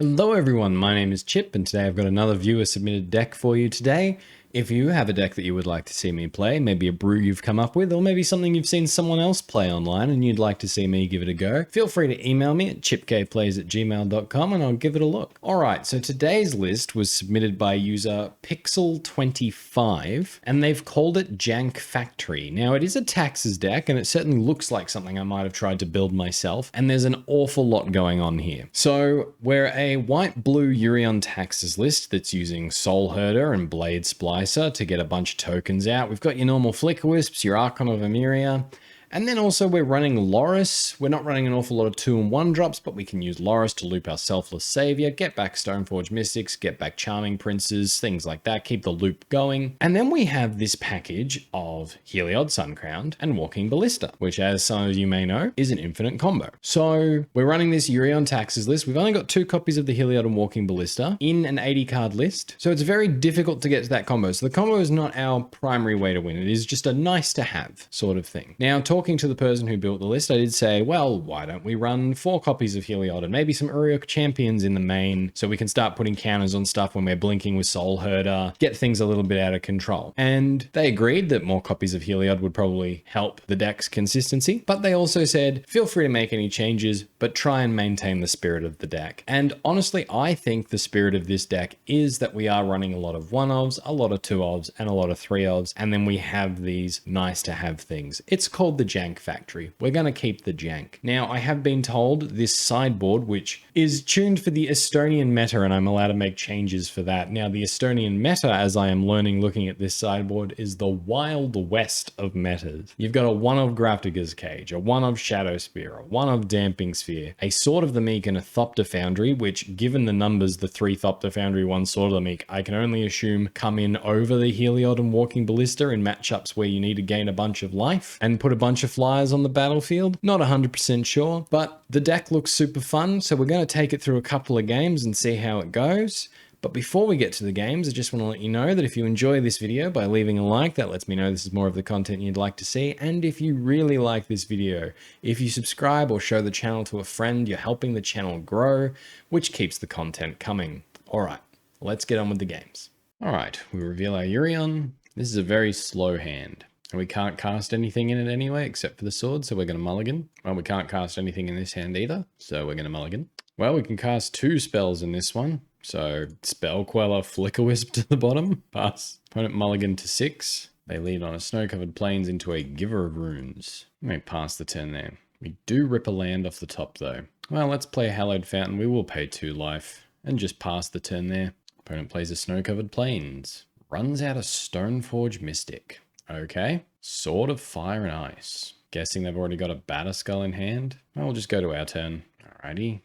Hello everyone, my name is Chip and today I've got another viewer submitted deck for you today. If you have a deck that you would like to see me play, maybe a brew you've come up with, or maybe something you've seen someone else play online and you'd like to see me give it a go, feel free to email me at chipkayplays@gmail.com and I'll give it a look. Alright, so today's list was submitted by user Pixel25 and they've called it Jank Factory. Now it is a taxes deck and it certainly looks like something I might have tried to build myself, and there's an awful lot going on here. So we're a white-blue Urion taxes list that's using Soul Herder and Blade Splicer to get a bunch of tokens out. We've got your normal Flicker Wisps, your Archon of Emeria, and then also we're running Loris. We're not running an awful lot of 2 and 1 drops, but we can use Loris to loop our Selfless Savior, get back Stoneforge Mystics, get back Charming Princes, things like that, keep the loop going. And then we have this package of Heliod Suncrowned and Walking Ballista, which as some of you may know, is an infinite combo. So we're running this Urion taxes list. We've only got 2 copies of the Heliod and Walking Ballista in an 80 card list. So it's very difficult to get to that combo. So the combo is not our primary way to win. It is just a nice to have sort of thing. Now, talking to the person who built the list, I did say, well, why don't we run 4 copies of Heliod and maybe some Uriok champions in the main so we can start putting counters on stuff when we're blinking with Soul Herder, get things a little bit out of control. And they agreed that more copies of Heliod would probably help the deck's consistency, but they also said, feel free to make any changes, but try and maintain the spirit of the deck. And honestly, I think the spirit of this deck is that we are running a lot of 1-ofs, a lot of 2-ofs, and a lot of 3-ofs, and then we have these nice to have things. It's called the Jank Factory. We're going to keep the jank. Now, I have been told this sideboard, which is tuned for the Estonian meta, and I'm allowed to make changes for that. Now, the Estonian meta, as I am learning looking at this sideboard, is the Wild West of metas. You've got a 1-of Grafdigger's Cage, a 1-of Shadow Spear, a 1-of Damping Sphere, a Sword of the Meek, and a Thopter Foundry, which, given the numbers, the 3 Thopter Foundry, 1 Sword of the Meek, I can only assume come in over the Heliod and Walking Ballista in matchups where you need to gain a bunch of life and put a bunch of flyers on the battlefield. Not 100% sure, but the deck looks super fun, so we're going to take it through a couple of games and see how it goes. But before we get to the games, I just want to let you know that if you enjoy this video by leaving a like, that lets me know this is more of the content you'd like to see. And if you really like this video, if you subscribe or show the channel to a friend, you're helping the channel grow, which keeps the content coming. All right, let's get on with the games. All right, we reveal our Urion. This is a very slow hand. And we can't cast anything in it anyway, except for the sword, so we're going to mulligan. Well, we can't cast anything in this hand either, so we're going to mulligan. Well, we can cast 2 spells in this one. So, Spell Queller, Flicker Wisp to the bottom, pass. Opponent mulligan to 6. They lead on a Snow-Covered Plains into a Giver of Runes. We may pass the turn there. We do rip a land off the top though. Well, let's play Hallowed Fountain. We will pay 2 life and just pass the turn there. Opponent plays a Snow-Covered Plains. Runs out a Stoneforge Mystic. Okay, Sword of Fire and Ice. Guessing they've already got a Batterskull in hand. Well, we'll just go to our turn. Alrighty.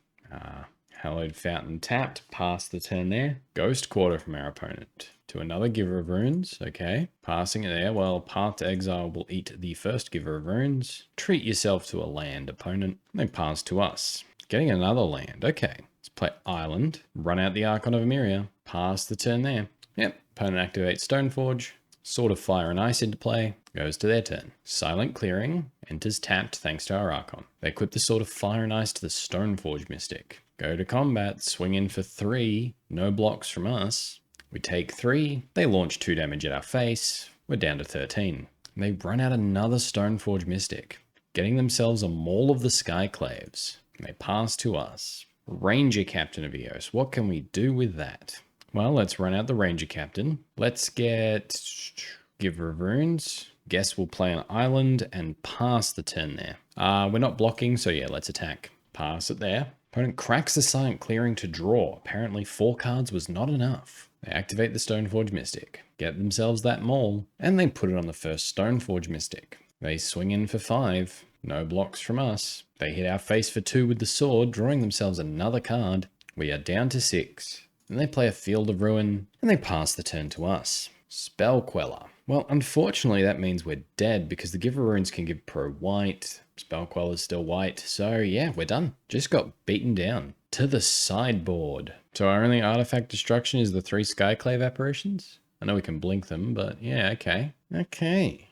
Hallowed Fountain tapped, pass the turn there. Ghost Quarter from our opponent to another Giver of Runes. Okay, passing it there. Well, Path to Exile will eat the first Giver of Runes. Treat yourself to a land, opponent. They pass to us. Getting another land. Okay, let's play Island. Run out the Archon of Emeria. Pass the turn there. Yep, opponent activates Stoneforge. Sword of Fire and Ice into play, goes to their turn. Silent Clearing, enters tapped thanks to our Archon. They equip the Sword of Fire and Ice to the Stoneforge Mystic. Go to combat, swing in for 3, no blocks from us. We take 3, they launch 2 damage at our face, we're down to 13. They run out another Stoneforge Mystic, getting themselves a Maul of the Skyclaves. They pass to us. Ranger Captain of Eos, what can we do with that? Well, let's run out the Ranger Captain. Let's get Giver of Runes. Guess we'll play an Island and pass the turn there. We're not blocking, so yeah, let's attack. Pass it there. Opponent cracks the Silent Clearing to draw. Apparently 4 cards was not enough. They activate the Stoneforge Mystic, get themselves that Maul, and they put it on the first Stoneforge Mystic. They swing in for 5. No blocks from us. They hit our face for 2 with the sword, drawing themselves another card. We are down to 6. Then they play a Field of Ruin, and they pass the turn to us. Spell Queller. Well, unfortunately, that means we're dead because the Giver of Runes can give pro white. Spell Queller's still white. So yeah, we're done. Just got beaten down. To the sideboard. So our only artifact destruction is the 3 Skyclave apparitions? I know we can blink them, but yeah, okay. Okay.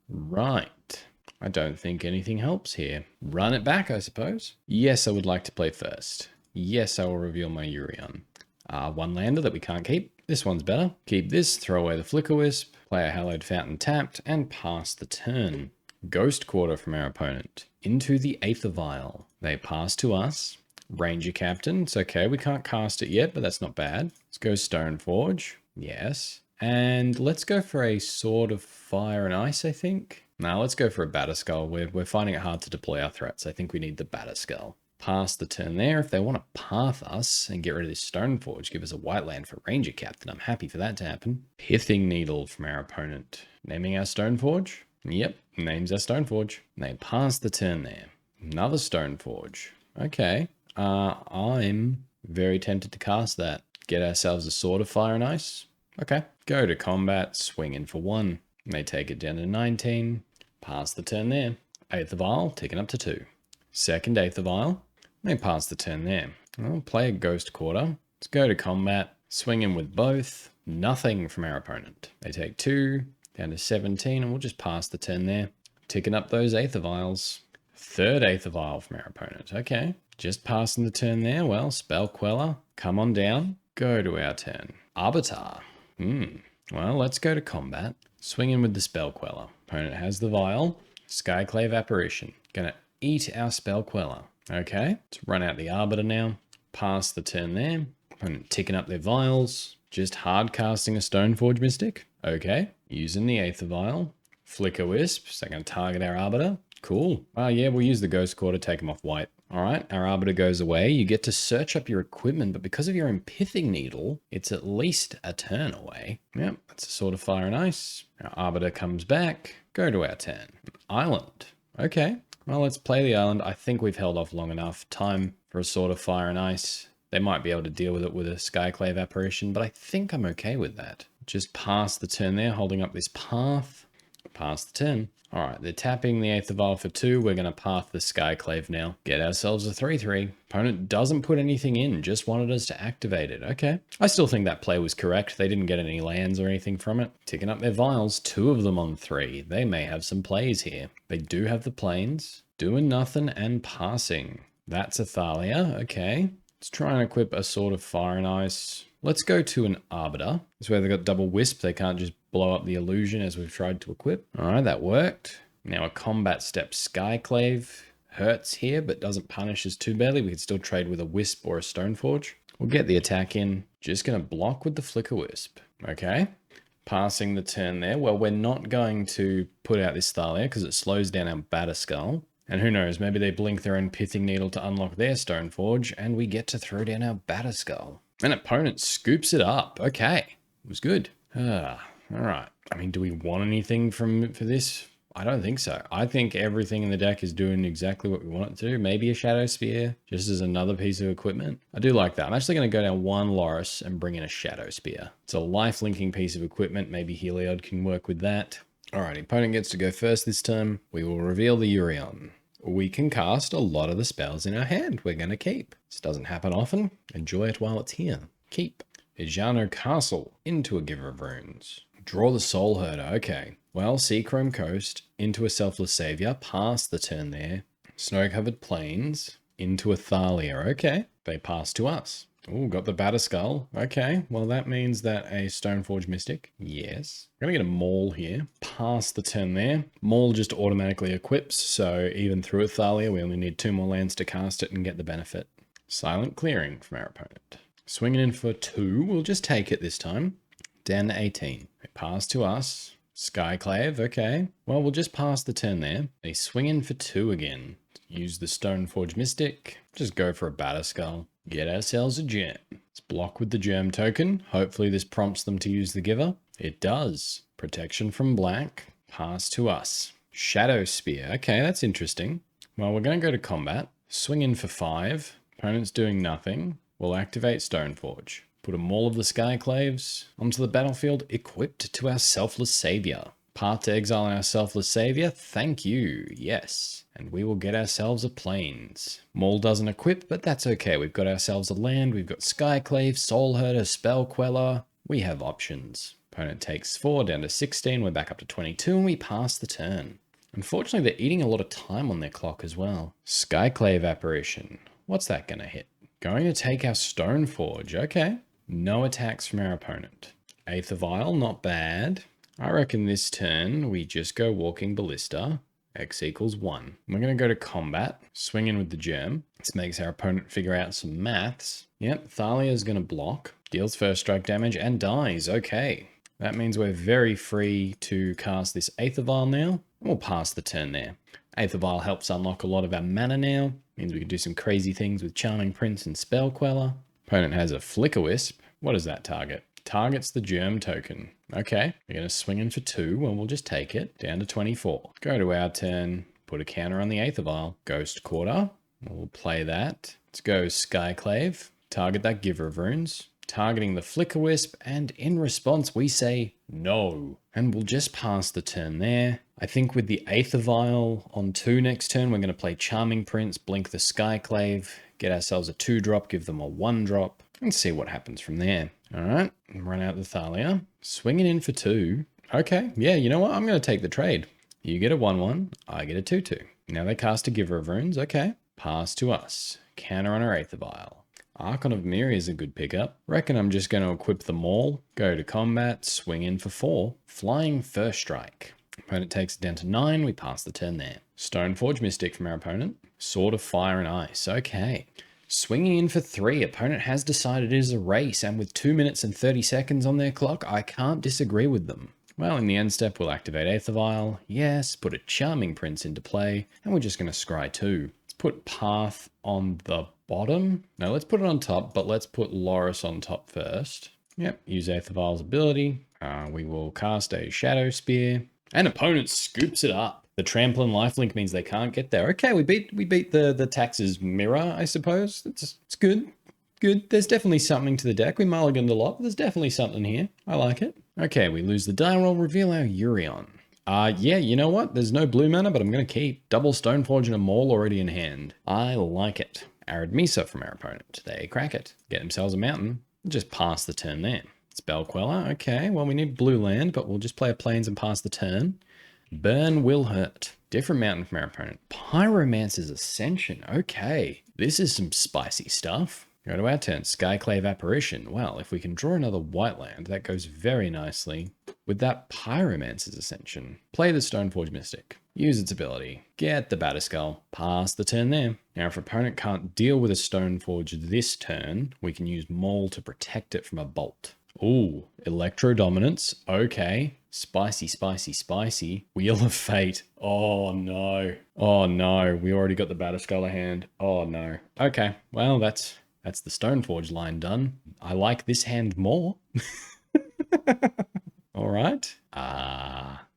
Right. I don't think anything helps here. Run it back, I suppose. Yes, I would like to play first. Yes, I will reveal my Urion. One lander that we can't keep. This one's better. Keep this, throw away the Flicker Wisp, play a Heliod Fountain tapped, and pass the turn. Ghost Quarter from our opponent. Into the Aether Vial. They pass to us. Ranger Captain. It's okay, we can't cast it yet, but that's not bad. Let's go Stoneforge. Yes. And let's go for a Sword of Fire and Ice, I think. Now let's go for a Batterskull. We're finding it hard to deploy our threats. I think we need the Batterskull. Pass the turn there. If they want to path us and get rid of this Stoneforge, give us a white land for Ranger Captain. I'm happy for that to happen. Pithing Needle from our opponent. Naming our Stoneforge. Yep, names our Stoneforge. They pass the turn there. Another Stoneforge. Okay. I'm very tempted to cast that. Get ourselves a Sword of Fire and Ice. Okay. Go to combat, swing in for 1. They take it down to 19. Pass the turn there. Aether Vial, taken up to 2. Second Aether Vial. They pass the turn there. I'll play a Ghost Quarter. Let's go to combat, swing in with both. Nothing from our opponent. They take 2, down to 17, and we'll just pass the turn there. Ticking up those Aether Vials. Third Aether Vial from our opponent. Okay. Just passing the turn there. Well, Spell Queller. Come on down. Go to our turn. Arbiter. Well, let's go to combat. Swing in with the Spell Queller. Opponent has the Vial. Skyclave Apparition. Gonna eat our Spell Queller. Okay. Let's run out the Arbiter now. Pass the turn there. Opponent ticking up their Vials. Just hard casting a Stoneforge Mystic. Okay. Using the Aether Vial. Flicker Wisp. So they're gonna target our Arbiter. Cool. Oh yeah, we'll use the Ghost Quarter, take him off white. All right, our Arbiter goes away. You get to search up your equipment, but because of your Pithing Needle, it's at least a turn away. Yep, that's a Sword of Fire and Ice. Our Arbiter comes back. Go to our turn. Island. Okay, well, let's play the island. I think we've held off long enough. Time for a Sword of Fire and Ice. They might be able to deal with it with a Skyclave Apparition, but I think I'm okay with that. Just pass the turn there, holding up this path. Pass the turn. All right, they're tapping the Aether Vial for 2. We're going to path the Skyclave now. Get ourselves a 3/3. Opponent doesn't put anything in, just wanted us to activate it. Okay. I still think that play was correct. They didn't get any lands or anything from it. Ticking up their Vials, 2 of them on 3. They may have some plays here. They do have the planes. Doing nothing and passing. That's a Thalia. Okay. Let's try and equip a Sword of Fire and Ice. Let's go to an Arbiter. This way they've got double Wisp. They can't just blow up the illusion as we've tried to equip. All right, that worked. Now a combat step Skyclave hurts here, but doesn't punish us too badly. We can still trade with a Wisp or a Stoneforge. We'll get the attack in. Just going to block with the Flicker Wisp. Okay. Passing the turn there. Well, we're not going to put out this Thalia because it slows down our Batterskull. And who knows, maybe they blink their own Pithing Needle to unlock their Stoneforge, and we get to throw down our Batterskull. An opponent scoops it up. Okay. It was good. All right. I mean, do we want anything for this? I don't think so. I think everything in the deck is doing exactly what we want it to do. Maybe a Shadow Spear, just as another piece of equipment. I do like that. I'm actually going to go down 1 Loris and bring in a Shadow Spear. It's a life-linking piece of equipment. Maybe Heliod can work with that. All right, opponent gets to go first this turn. We will reveal the Urion. We can cast a lot of the spells in our hand. We're going to keep. This doesn't happen often. Enjoy it while it's here. Keep. Ijano Castle into a Giver of Runes. Draw the Soul Herder. Okay. Well, Seachrome Coast into a Selfless Savior. Pass the turn there. Snow-covered Plains into a Thalia. Okay. They pass to us. Oh, got the Batterskull. Okay. Well, that means that a Stoneforge Mystic. Yes. I'm going to get a Maul here. Pass the turn there. Maul just automatically equips. So even through a Thalia, we only need 2 more lands to cast it and get the benefit. Silent Clearing from our opponent. Swinging in for 2. We'll just take it this time. Down to 18. They pass to us. Skyclave. Okay. Well, we'll just pass the turn there. They swing in for 2 again. Use the Stoneforge Mystic. Just go for a Batterskull. Get ourselves a gem. Let's block with the Germ token. Hopefully this prompts them to use the Giver. It does. Protection from black. Pass to us. Shadow Spear. Okay, that's interesting. Well, we're going to go to combat. Swing in for 5. Opponent's doing nothing. We'll activate Stoneforge. Put a Maul of the Skyclaves onto the battlefield, equipped to our Selfless Savior. Path to exile our Selfless Savior. Thank you. Yes. And we will get ourselves a Plains. Maul doesn't equip, but that's okay. We've got ourselves a land. We've got Skyclave, Soul Herder, Spell Queller. We have options. Opponent takes 4 down to 16. We're back up to 22 and we pass the turn. Unfortunately, they're eating a lot of time on their clock as well. Skyclave Apparition. What's that going to hit? Going to take our Stoneforge. Okay. No attacks from our opponent. Aether Vial, not bad. I reckon this turn we just go Walking Ballista. X equals 1. We're going to go to combat, swing in with the germ. This makes our opponent figure out some maths. Yep, Thalia's going to block, deals first strike damage, and dies. Okay. That means we're very free to cast this Aether Vial now. We'll pass the turn there. Aether Vial helps unlock a lot of our mana now. Means we can do some crazy things with Charming Prince and Spell Queller. Opponent has a Flicker Wisp. What does that target? Targets the germ token. Okay, we're going to swing in for 2. Well, we'll just take it. Down to 24. Go to our turn. Put a counter on the Aether Vial. Ghost Quarter. We'll play that. Let's go Skyclave. Target that Giver of Runes. Targeting the Flicker Wisp. And in response, we say no. And we'll just pass the turn there. I think with the Aether Vial on 2 next turn, we're going to play Charming Prince, blink the Skyclave, get ourselves a 2-drop, give them a 1-drop, and see what happens from there. All right, run out the Thalia, swinging in for 2. Okay, yeah, you know what? I'm going to take the trade. You get a 1-1, I get a 2-2. Now they cast a Giver of Runes. Okay, pass to us. Counter on our Aether Vial. Archon of Miri is a good pickup. Reckon I'm just going to equip them all, go to combat, swing in for 4. Flying First Strike. Opponent takes it down to 9. We pass the turn there. Stoneforge Mystic from our opponent. Sword of Fire and Ice. Okay. Swinging in for 3. Opponent has decided it is a race, and with 2 minutes and 30 seconds on their clock, I can't disagree with them. Well, in the end step, we'll activate Aether Vial. Yes, put a Charming Prince into play, and we're just going to scry 2. Let's put Path on the bottom. No, let's put it on top, but let's put Loris on top first. Yep, use Aether Vial's ability. We will cast a Shadow Spear. And opponent scoops it up. The trample and lifelink means they can't get there. Okay, we beat the Tax's mirror, I suppose. It's good. Good. There's definitely something to the deck. We mulliganed a lot, but there's definitely something here. I like it. Okay, we lose the die roll, reveal our Urion. Yeah, you know what? There's no blue mana, but I'm going to keep double Stoneforge and a Maul already in hand. I like it. Arid Mesa from our opponent. They crack it. Get themselves a mountain. Just pass the turn there. Spell Queller. Okay, well, we need blue land, but we'll just play a plains and pass the turn. Burn will hurt. Different mountain from our opponent. Pyromancer's Ascension. Okay, this is some spicy stuff. Go to our turn. Skyclave Apparition. Well, if we can draw another white land, that goes very nicely with that Pyromancer's Ascension. Play the Stoneforge Mystic. Use its ability. Get the Batterskull. Pass the turn there. Now, if opponent can't deal with a Stoneforge this turn, we can use Maul to protect it from a bolt. Ooh, Electro Dominance. Okay. Spicy, spicy, spicy. Wheel of Fate. Oh no. Oh no. We already got the Batterskull hand. Oh no. Okay. Well, that's the Stoneforge line done. I like this hand more. All right.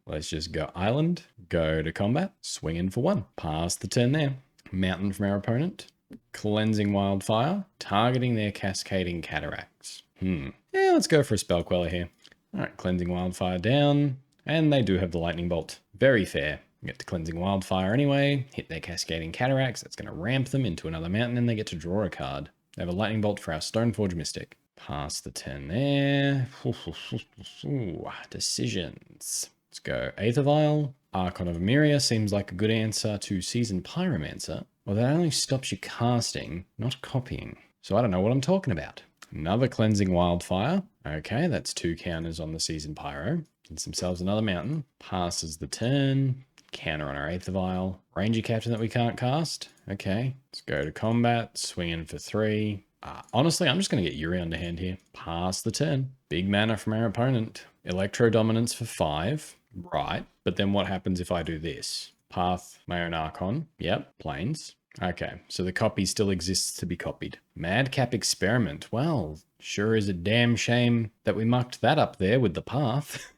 Let's just go Island. Go to combat. Swing in for 1. Pass the turn there. Mountain from our opponent. Cleansing Wildfire. Targeting their Cascading Cataracts. Yeah, let's go for a Spell Queller here. All right, Cleansing Wildfire down. And they do have the Lightning Bolt. Very fair. Get to Cleansing Wildfire anyway. Hit their Cascading Cataracts. That's going to ramp them into another mountain, and they get to draw a card. They have a Lightning Bolt for our Stoneforge Mystic. Pass the turn there. Decisions. Let's go Aether Vial. Archon of Emiria seems like a good answer to Seasoned Pyromancer. Well, that only stops you casting, not copying. So I don't know what I'm talking about. Another Cleansing Wildfire. Okay, that's 2 counters on the Seasoned Pyro. Gets themselves another mountain. Passes the turn. Counter on our Aether Vial. Ranger Captain that we can't cast. Okay, let's go to combat. Swing in for 3. Honestly, I'm just going to get Yuri under hand here. Pass the turn. Big mana from our opponent. Electro Dominance for 5. Right, but then what happens if I do this? Path my own Archon. Yep, plains. Okay, so the copy still exists to be copied. Madcap Experiment. Well, sure is a damn shame that we mucked that up there with the path.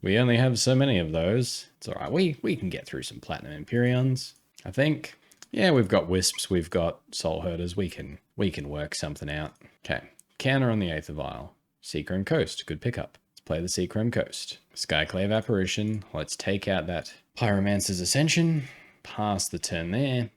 We only have so many of those. It's all right. We can get through some Platinum Empyreons, I think. Yeah, we've got Wisps. We've got Soul Herders. We can work something out. Okay, counter on the Aether Vial. Seachrome Coast. Good pickup. Let's play the Seachrome Coast. Skyclave Apparition. Let's take out that Pyromancer's Ascension. Pass the turn there.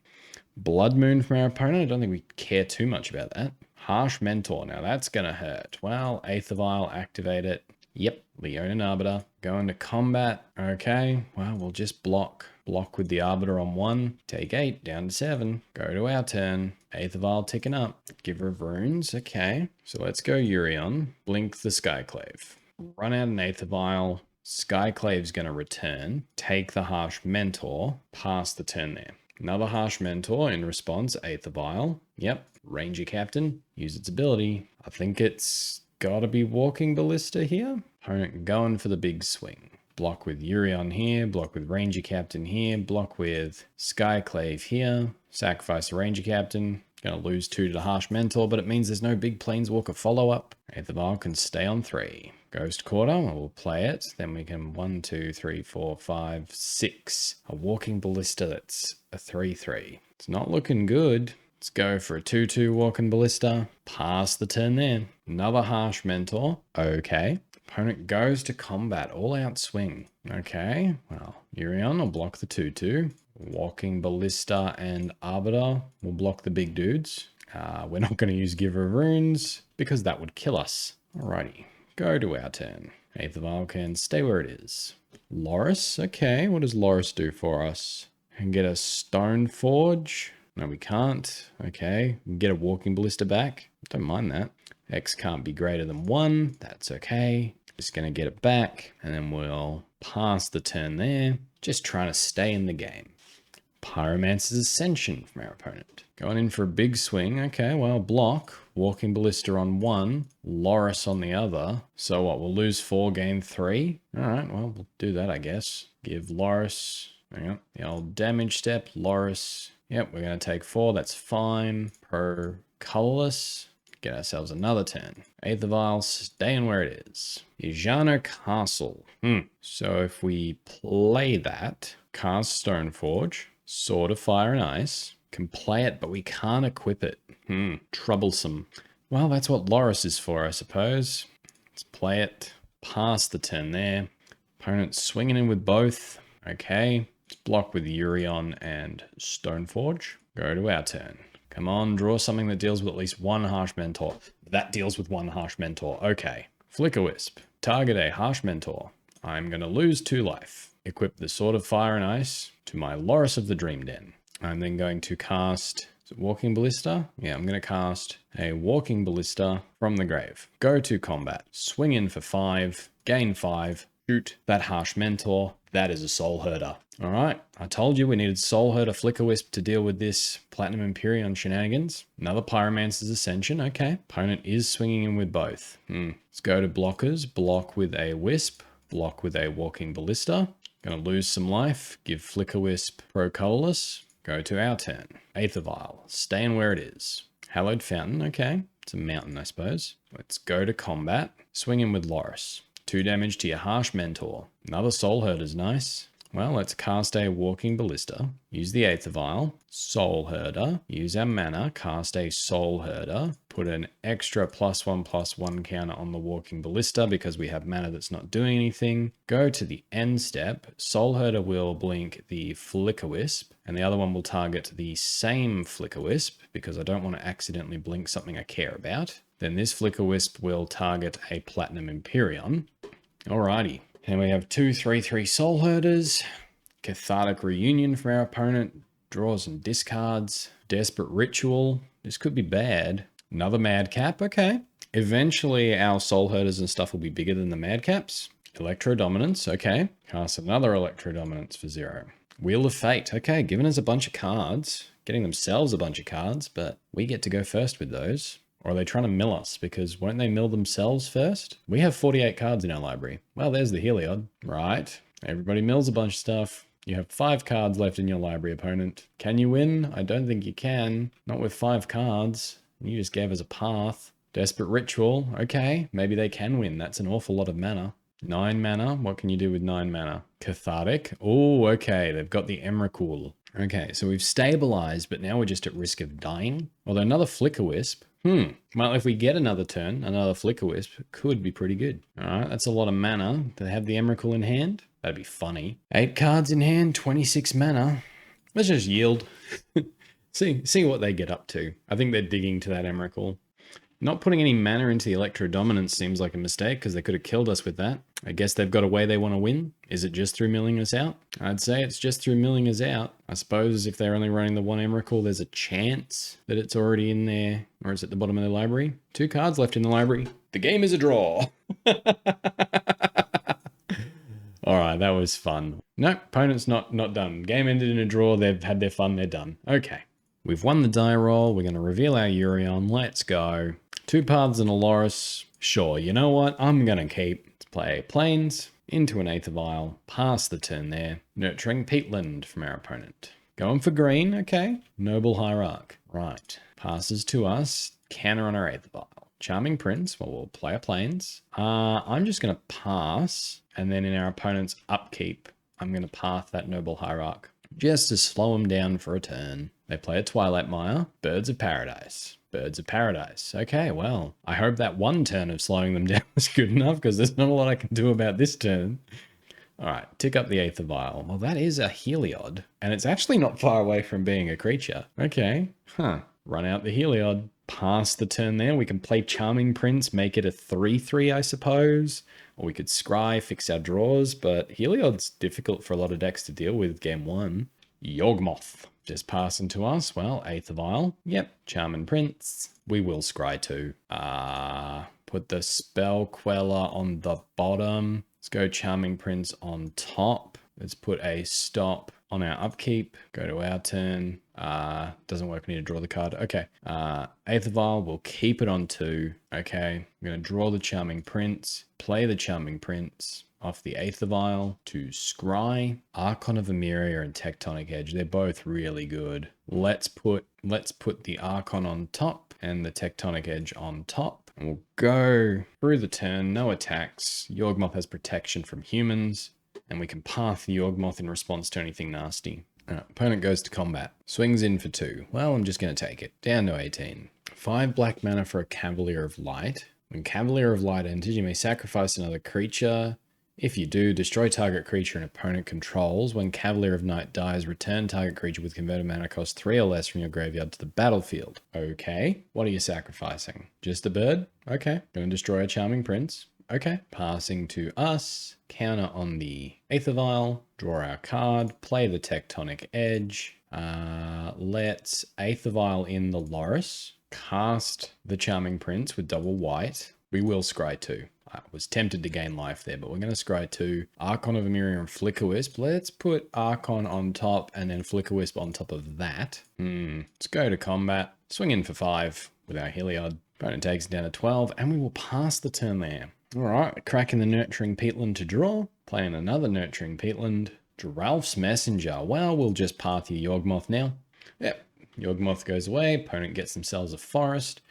Blood Moon from our opponent. I don't think we care too much about that. Harsh Mentor. Now that's going to hurt. Well, Aether Vial, activate it. Yep, Leonin Arbiter. Go into combat. Okay, well, we'll just block. Block with the Arbiter on 1. Take 8, down to 7. Go to our turn. Eighth of Isle ticking up. Giver of Runes. Okay, so let's go Urion. Blink the Skyclave. Run out an Eighth of Isle. Skyclave's going to return. Take the Harsh Mentor. Pass the turn there. Another Harsh Mentor in response. Eighth of Isle. Yep, Ranger Captain. Use its ability. I think it's gotta be Walking Ballista here. Opponent going for the big swing. Block with Urion here, block with Ranger Captain here, block with Skyclave here, sacrifice the Ranger Captain. Gonna lose 2 to the Harsh Mentor, but it means there's no big Planeswalker follow-up. Eighth of Isle can stay on 3. Ghost Quarter, we'll play it. Then we can 1, 2, 3, 4, 5, 6. A Walking Ballista that's a 3/3. It's not looking good. Let's go for a 2/2 Walking Ballista. Pass the turn there. Another Harsh Mentor. Okay. Opponent goes to combat. All out swing. Okay. Well, Urion will block the 2/2. Walking Ballista and Arbiter will block the big dudes. We're not going to use Giver of Runes because that would kill us. Alrighty. Go to our turn. Eighth of Isle can stay where it is. Loris. Okay. What does Loris do for us? And get a Stone Forge. No, we can't. Okay. We can get a Walking Ballista back. Don't mind that. X can't be greater than 1. That's okay. Just going to get it back. And then we'll pass the turn there. Just trying to stay in the game. Pyromancer's Ascension from our opponent. Going in for a big swing. Okay, well, block. Walking Ballista on 1. Loris on the other. So what? We'll lose 4, gain 3. All right, well, we'll do that, I guess. Give Loris... Hang on. The old damage step. Loris... Yep, we're going to take 4. That's fine. Pro colorless. Get ourselves another turn. Eighth of Isle, staying where it is. Ijano Castle. So if we play that, cast Stoneforge, Sword of Fire and Ice, can play it, but we can't equip it. Troublesome. Well, that's what Loris is for, I suppose. Let's play it. Pass the turn there. Opponent swinging in with both. Okay. Block with Urion and Stoneforge. Go to our turn. Come on, draw something that deals with at least 1 Harsh Mentor. That deals with 1 Harsh Mentor. Okay. Flicker Wisp. Target a Harsh Mentor. I'm going to lose 2 life. Equip the Sword of Fire and Ice to my Loris of the Dream Den. I'm then going to cast... Is it Walking Ballista? Yeah, I'm going to cast a Walking Ballista from the grave. Go to combat. Swing in for 5. Gain 5. Shoot that Harsh Mentor. That is a Soul Herder. All right, I told you we needed Soul Herder Flicker Wisp to deal with this Platinum Empyrean shenanigans. Another Pyromancer's Ascension. Okay, opponent is swinging in with both. Let's go to blockers. Block with a Wisp. Block with a Walking Ballista. Gonna lose some life. Give Flicker Wisp Pro Colorless. Go to our turn. Eighth of Isle. Staying where it is. Hallowed Fountain. Okay, it's a mountain, I suppose. Let's go to combat. Swing in with Loris. 2 damage to your Harsh Mentor. Another Soul Herder's nice. Well, let's cast a Walking Ballista. Use the Eighth of Isle. Soul Herder. Use our mana. Cast a Soul Herder. Put an extra +1/+1 counter on the Walking Ballista because we have mana that's not doing anything. Go to the end step. Soul Herder will blink the Flicker Wisp. And the other one will target the same Flicker Wisp because I don't want to accidentally blink something I care about. Then this Flicker Wisp will target a Platinum Empyrean. Alrighty. And we have 2 3/3 Soul Herders. Cathartic Reunion from our opponent. Draws and discards. Desperate Ritual. This could be bad. Another Madcap. Okay. Eventually our Soul Herders and stuff will be bigger than the Madcaps. Electro Dominance. Okay. Cast another Electro Dominance for 0. Wheel of Fate. Okay. Giving us a bunch of cards. Getting themselves a bunch of cards, but we get to go first with those. Or are they trying to mill us? Because won't they mill themselves first? We have 48 cards in our library. Well, there's the Heliod. Right. Everybody mills a bunch of stuff. You have 5 cards left in your library, opponent. Can you win? I don't think you can. Not with 5 cards. You just gave us a path. Desperate Ritual. Okay, maybe they can win. That's an awful lot of mana. 9 mana. What can you do with 9 mana? Cathartic. Oh, okay. They've got the Emrakul. Okay, so we've stabilized, but now we're just at risk of dying. Although another Flicker Wisp. Well, if we get another turn, another Flicker Wisp, could be pretty good. All right, that's a lot of mana. Do they have the Emrakul in hand? That'd be funny. 8 cards in hand, 26 mana. Let's just yield. See what they get up to. I think they're digging to that Emrakul. Not putting any mana into the Electro Dominance seems like a mistake because they could have killed us with that. I guess they've got a way they want to win. Is it just through milling us out? I'd say it's just through milling us out. I suppose if they're only running the one Emrakul, there's a chance that it's already in there, or it's at the bottom of their library. 2 cards left in the library. The game is a draw. All right, that was fun. Nope, opponent's not done. Game ended in a draw. They've had their fun. They're done. Okay. We've won the die roll. We're going to reveal our Urion. Let's go. 2 paths and a Loris. Sure, you know what? I'm going to keep. Let's play Plains into an Aether Vial. Pass the turn there. Nurturing Peatland from our opponent. Going for green. Okay. Noble Hierarch. Right. Passes to us. Counter on our Aether Vial. Charming Prince. Well, we'll play a Plains. I'm just going to pass. And then in our opponent's upkeep, I'm going to path that Noble Hierarch. Just to slow them down for a turn. They play a Twilight Mire. Birds of Paradise. Birds of Paradise. Okay, well, I hope that one turn of slowing them down was good enough because there's not a lot I can do about this turn. All right, tick up the Aether Vial. Well, that is a Heliod, and it's actually not far away from being a creature. Okay, run out the Heliod. Pass the turn there. We can play Charming Prince, make it a 3/3, I suppose. Or we could scry, fix our draws, but Heliod's difficult for a lot of decks to deal with game 1. Yawgmoth. Just passing to us. Well, Aether Vial. Yep. Charming Prince. We will scry too. Put the Spell Queller on the bottom. Let's go Charming Prince on top. Let's put a stop on our upkeep. Go to our turn. Doesn't work. We need to draw the card. Okay. Aether Vial. We'll keep it on 2. Okay. I'm going to draw the Charming Prince. Play the Charming Prince. Off the Aether Vial to scry, Archon of Emeria and Tectonic Edge. They're both really good. Let's put the Archon on top and the Tectonic Edge on top. And we'll go through the turn, no attacks. Yawgmoth has protection from humans, and we can path the Yawgmoth in response to anything nasty. Opponent goes to combat. Swings in for 2. Well, I'm just going to take it. Down to 18. 5 black mana for a Cavalier of Light. When Cavalier of Light enters, you may sacrifice another creature. If you do, destroy target creature an opponent controls. When Cavalier of Night dies, return target creature with converted mana cost 3 or less from your graveyard to the battlefield. Okay, what are you sacrificing? Just a bird? Okay, gonna destroy a Charming Prince. Okay, passing to us. Counter on the Aether Vial. Draw our card. Play the Tectonic Edge. Let's Aether Vial in the Loris. Cast the Charming Prince with double white. We will scry 2. I was tempted to gain life there, but we're going to scry 2. Archon of Emeria and Flicker Wisp. Let's put Archon on top and then Flicker Wisp on top of that. Let's go to combat. Swing in for 5 with our Heliod. Opponent takes it down to 12, and we will pass the turn there. All right, cracking the Nurturing Peatland to draw. Playing another Nurturing Peatland. Dralf's Messenger. Well, we'll just path your Yawgmoth now. Yep, Yawgmoth goes away. Opponent gets themselves a forest.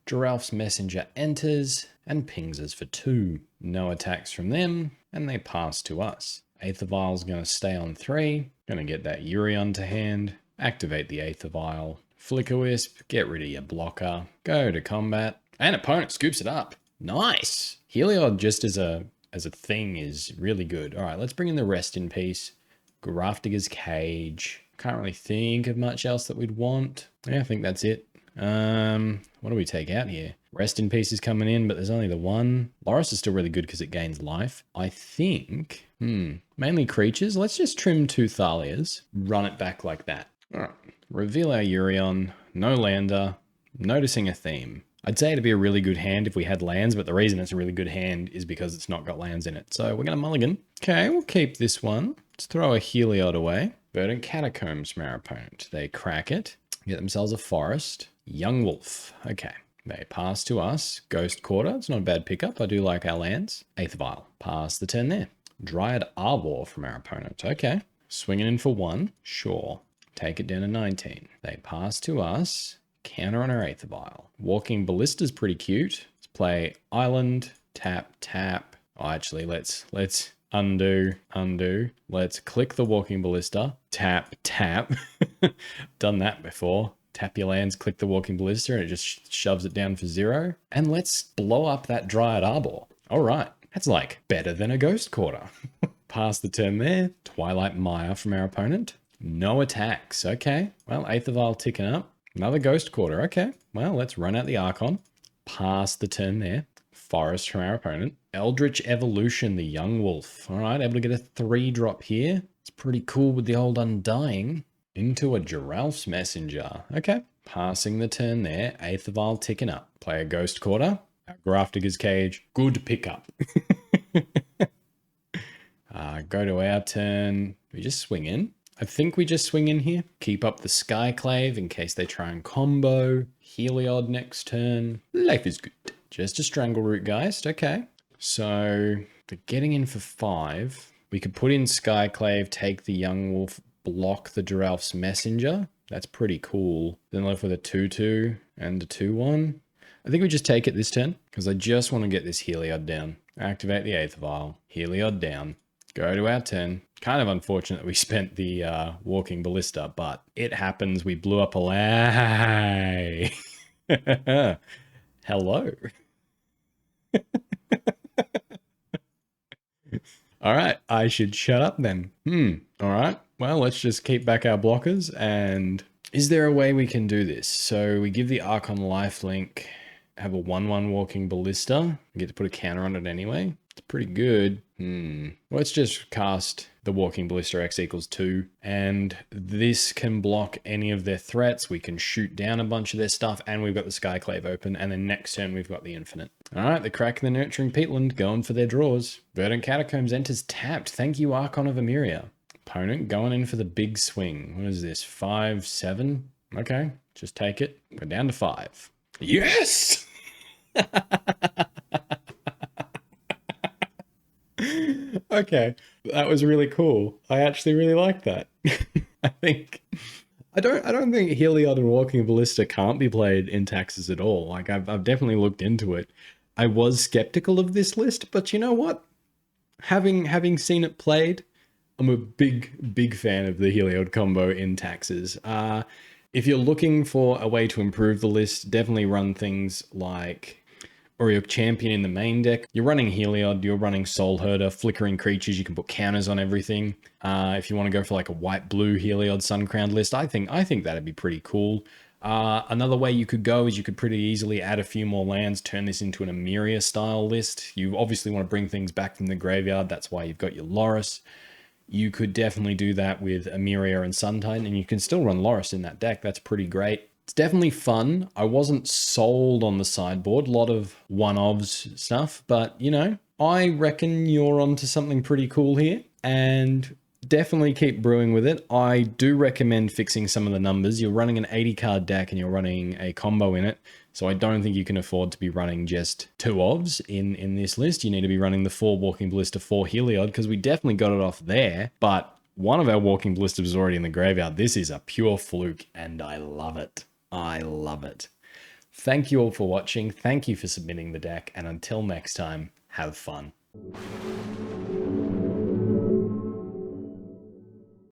Dralf's Messenger enters and pings us for 2. No attacks from them, and they pass to us. Aether Vial's going to stay on 3. Going to get that Urion to hand. Activate the Aether Vial. Flicker Wisp, get rid of your blocker. Go to combat, and opponent scoops it up. Nice! Heliod just as a thing is really good. All right, let's bring in the Rest in Peace. Grafdigger's Cage. Can't really think of much else that we'd want. Yeah, I think that's it. What do we take out here? Rest in Peace is coming in, but there's only the one. Loris is still really good because it gains life. I think, mainly creatures. Let's just trim 2 Thalias. Run it back like that. All right. Reveal our Urion. No lander. Noticing a theme. I'd say it'd be a really good hand if we had lands, but the reason it's a really good hand is because it's not got lands in it. So we're going to mulligan. Okay, we'll keep this one. Let's throw a Heliod away. Verdant Catacombs from our opponent. They crack it. Get themselves a forest. Young Wolf. Okay. They pass to us. Ghost Quarter. It's not a bad pickup. I do like our lands. Aether Vial. Pass the turn there. Dryad Arbor from our opponent. Okay. Swinging in for 1. Sure. Take it down to 19. They pass to us. Counter on our Aether Vial. Walking Ballista's pretty cute. Let's play Island. Tap, tap. Oh, actually, let's undo. Let's click the Walking Ballista. Tap, tap. Done that before. Tap your lands, click the Walking Ballista, and it just shoves it down for 0. And let's blow up that Dryad Arbor. All right. That's like better than a Ghost Quarter. Pass the turn there. Twilight Mire from our opponent. No attacks. Okay. Well, Aether Vial ticking up. Another Ghost Quarter. Okay. Well, let's run out the Archon. Pass the turn there. Forest from our opponent. Eldritch Evolution, the Young Wolf. All right, able to get a 3-drop here. It's pretty cool with the old Undying. Into a Giraffe's Messenger. Okay. Passing the turn there. 8th of Isle ticking up. Play a Ghost Quarter. Grafdigger's Cage. Good pickup. Go to our turn. We just swing in. I think we just swing in here. Keep up the Skyclave in case they try and combo. Heliod next turn. Life is good. Just a Strangleroot Geist. Okay. So they're getting in for 5. We could put in Skyclave, take the Young Wolf, block the Giraffe's Messenger. That's pretty cool. Then left with a 2-2 and a 2-1. I think we just take it this turn because I just want to get this Heliod down. Activate the 8th of Isle. Heliod down. Go to our turn. Kind of unfortunate that we spent the Walking Ballista, but it happens. We blew up a lay. Hello. All right, I should shut up then. All right, well, let's just keep back our blockers. And is there a way we can do this? So we give the Archon lifelink, have a 1/1 Walking Ballista. We get to put a counter on it anyway. It's pretty good. Let's just cast the Walking Ballista X equals 2. And this can block any of their threats. We can shoot down a bunch of their stuff. And we've got the Skyclave open. And then next turn, we've got the Infinite. All right, the Crack and the Nurturing Peatland going for their draws. Verdant Catacombs enters tapped. Thank you, Archon of Emeria. Opponent going in for the big swing. What is this? 5-7? Okay, just take it. We're down to 5. Yes! Okay, that was really cool. I actually really like that. I don't think Heliod and Walking Ballista can't be played in Taxes at all. Like I've definitely looked into it. I was skeptical of this list, but you know what? Having seen it played, I'm a big fan of the Heliod combo in Taxes. If you're looking for a way to improve the list, definitely run things like, or you're champion in the main deck. You're running Heliod, you're running Soul Herder, Flickering Creatures, you can put counters on everything. If you want to go for like a white-blue Heliod Suncrowned list, I think that'd be pretty cool. Another way you could go is you could pretty easily add a few more lands, turn this into an Emeria style list. You obviously want to bring things back from the graveyard, that's why you've got your Loris. You could definitely do that with Emeria and Sun Titan, and you can still run Loris in that deck. That's pretty great. It's definitely fun. I wasn't sold on the sideboard. A lot of one-ofs stuff, but, you know, I reckon you're onto something pretty cool here, and definitely keep brewing with it. I do recommend fixing some of the numbers. You're running an 80-card deck, and you're running a combo in it, so I don't think you can afford to be running just 2-ofs in this list. You need to be running the 4 Walking Ballista, 4 Heliod, because we definitely got it off there, but one of our Walking Ballistas is already in the graveyard. This is a pure fluke, and I love it. I love it. Thank you all for watching. Thank you for submitting the deck. And until next time, have fun.